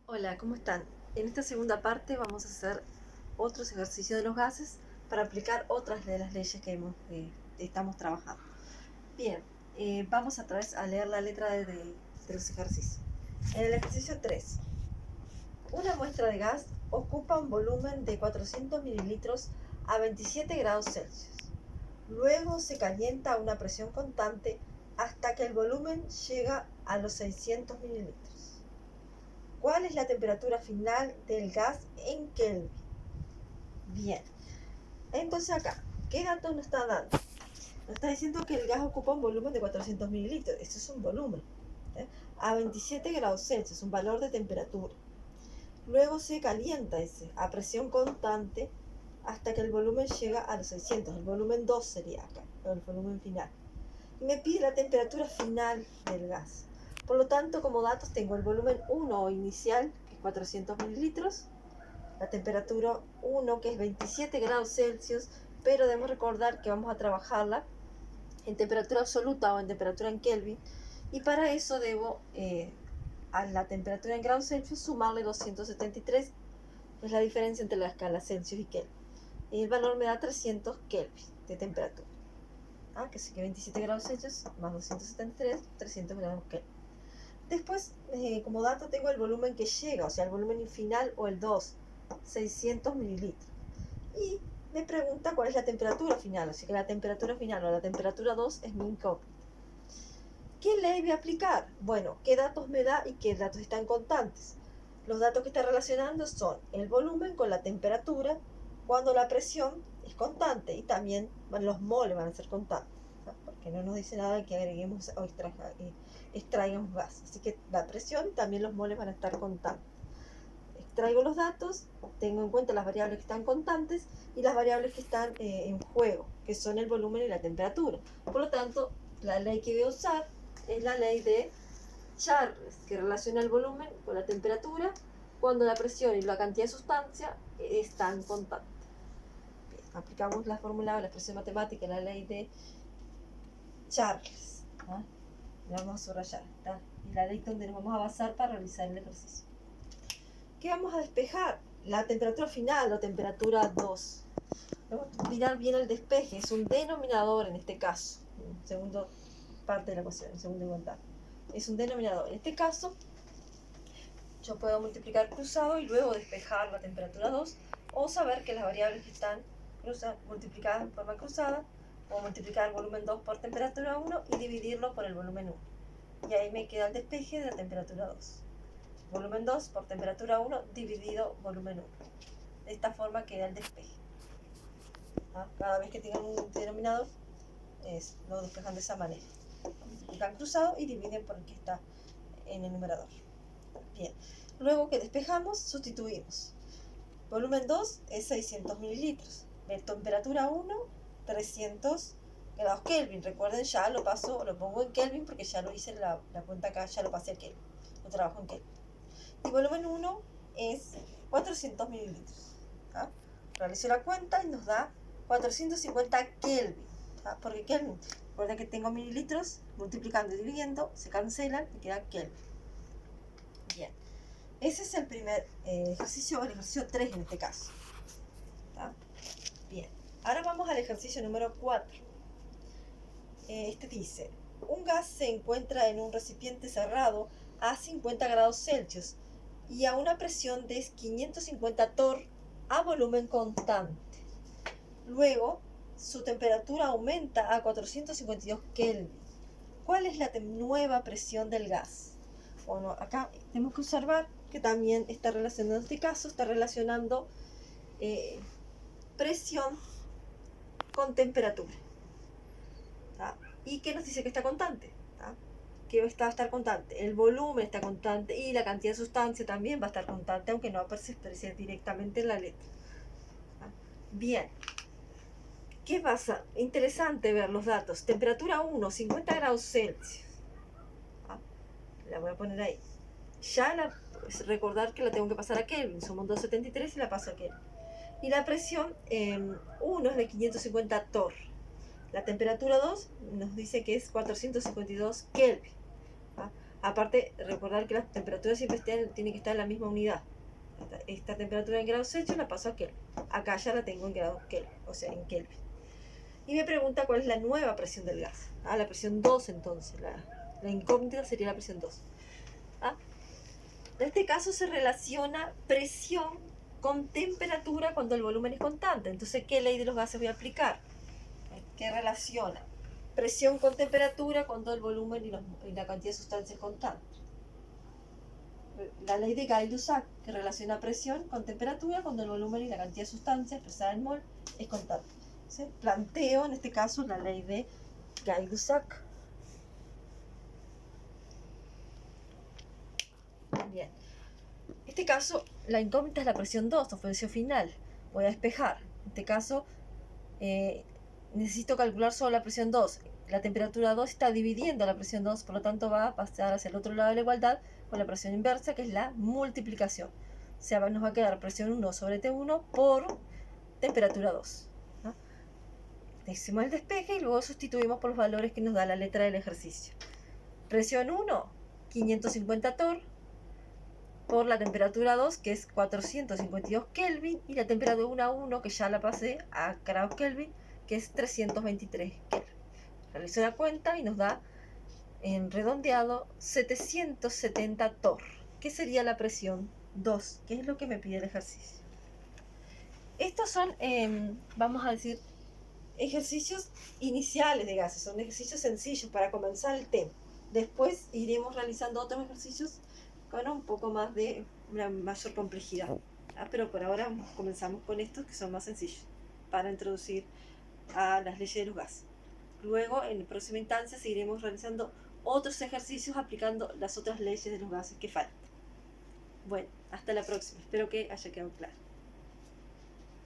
Hola, ¿cómo están? En esta segunda parte vamos a hacer otros ejercicios de los gases para aplicar otras de las leyes que estamos trabajando. Bien, vamos otra vez a leer la letra de los ejercicios. En el ejercicio 3, una muestra de gas ocupa un volumen de 400 mililitros a 27 grados Celsius. Luego se calienta a una presión constante hasta que el volumen llega a los 600 mililitros. ¿Cuál es la temperatura final del gas en Kelvin? Bien, entonces acá, ¿qué datos nos está dando? Nos está diciendo que el gas ocupa un volumen de 400 mililitros. Eso es un volumen. A 27 grados Celsius, un valor de temperatura. Luego se calienta ese a presión constante hasta que el volumen llega a los 600. El volumen 2 sería acá, el volumen final. Y me pide la temperatura final del gas. Por lo tanto, como datos tengo el volumen 1 inicial, que es 400 mililitros, la temperatura 1, que es 27 grados Celsius, pero debemos recordar que vamos a trabajarla en temperatura absoluta o en temperatura en Kelvin, y para eso debo a la temperatura en grados Celsius sumarle 273, que es la diferencia entre la escala Celsius y Kelvin. Y el valor me da 300 Kelvin de temperatura. Que sí que 27 grados Celsius más 273, 300 grados Kelvin. Después, como dato, tengo el volumen que llega, o sea, el volumen final o el 2, 600 mililitros. Y me pregunta cuál es la temperatura final, así que la temperatura final o la temperatura 2 es mi incógnita. ¿Qué ley voy a aplicar? Bueno, ¿qué datos me da y qué datos están constantes? Los datos que está relacionando son el volumen con la temperatura cuando la presión es constante, y también los moles van a ser constantes, ¿no? Porque no nos dice nada de que agreguemos o extraigamos gas. Así que la presión y también los moles van a estar constantes. Extraigo los datos, tengo en cuenta las variables que están constantes y las variables que están en juego, que son el volumen y la temperatura. Por lo tanto, la ley que voy a usar es la ley de Charles, que relaciona el volumen con la temperatura cuando la presión y la cantidad de sustancia están constantes. Bien, aplicamos la fórmula o la expresión matemática, la ley de Charles. La vamos a subrayar. Y la ley donde nos vamos a basar para realizar el ejercicio. ¿Qué vamos a despejar? La temperatura final o temperatura 2. Vamos a mirar bien el despeje. Es un denominador en este caso. En segunda parte de la ecuación, en segunda igualdad. Es un denominador. En este caso, yo puedo multiplicar cruzado y luego despejar la temperatura 2, o saber que las variables que están multiplicadas en forma cruzada, o multiplicar el volumen 2 por temperatura 1 y dividirlo por el volumen 1. Y ahí me queda el despeje de la temperatura 2. Volumen 2 por temperatura 1 dividido volumen 1. De esta forma queda el despeje. Cada vez que tengan un denominador, lo despejan de esa manera. Multiplican cruzado y dividen por el que está en el numerador. Bien, luego que despejamos, sustituimos. Volumen 2 es 600 mililitros. Temperatura 1, 300 grados Kelvin. Recuerden, ya lo pongo en Kelvin porque ya lo hice la cuenta acá, ya lo pasé al Kelvin. Lo trabajo en Kelvin. Y volumen 1 es 400 mililitros. Realizo la cuenta y nos da 450 Kelvin. Porque Kelvin, recuerden que tengo mililitros, multiplicando y dividiendo, se cancelan y queda Kelvin. Bien, ese es el primer ejercicio, el ejercicio 3 en este caso. Bien, ahora vamos al ejercicio número 4. Este dice, un gas se encuentra en un recipiente cerrado a 50 grados Celsius y a una presión de 550 torr a volumen constante. Luego, su temperatura aumenta a 452 Kelvin. ¿Cuál es la nueva presión del gas? Bueno, acá tenemos que observar que también está relacionando, en este caso, está relacionando presión con temperatura. ¿Y qué nos dice que está constante? Que va a estar constante. El volumen está constante y la cantidad de sustancia también va a estar constante, aunque no aparece directamente en la letra. Bien. ¿Qué pasa? Interesante ver los datos. Temperatura 1, 50 grados Celsius. La voy a poner ahí. Recordar que la tengo que pasar a Kelvin. Somos 273 y la paso a Kelvin. Y la presión 1 es de 550 torr. La temperatura 2 nos dice que es 452 Kelvin. Aparte, recordar que las temperaturas siempre tienen que estar en la misma unidad. Esta temperatura en grados Celsius la paso a Kelvin. Acá ya la tengo en grados Kelvin, o sea, en Kelvin. Y me pregunta cuál es la nueva presión del gas. La presión 2 entonces. La incógnita sería la presión 2. En este caso se relaciona presión con temperatura cuando el volumen es constante. Entonces, ¿qué ley de los gases voy a aplicar? ¿Qué relaciona presión con temperatura cuando el volumen y la cantidad de sustancia es constante? La ley de Gay-Lussac, que relaciona presión con temperatura cuando el volumen y la cantidad de sustancia expresada en mol es constante. ¿Sí? Planteo en este caso la ley de Gay-Lussac. Bien. En este caso, la incógnita es la presión 2, o presión final. Voy a despejar. En este caso, necesito calcular solo la presión 2. La temperatura 2 está dividiendo la presión 2, por lo tanto va a pasar hacia el otro lado de la igualdad con la presión inversa, que es la multiplicación. O sea, nos va a quedar presión 1 sobre T1 por temperatura 2. ¿No? Hicimos el despeje y luego sustituimos por los valores que nos da la letra del ejercicio. Presión 1, 550 torr, por la temperatura 2, que es 452 Kelvin, y la temperatura 1, que ya la pasé a grados Kelvin, que es 323 Kelvin. Realizo la cuenta y nos da, en redondeado, 770 torr. ¿Qué sería la presión 2? ¿Qué es lo que me pide el ejercicio? Estos son, vamos a decir, ejercicios iniciales de gases, son ejercicios sencillos para comenzar el tema. Después iremos realizando otros ejercicios con un poco más de una mayor complejidad. Pero por ahora comenzamos con estos que son más sencillos para introducir a las leyes de los gases. Luego, en próxima instancia, seguiremos realizando otros ejercicios aplicando las otras leyes de los gases que faltan. Bueno, hasta la próxima. Espero que haya quedado claro.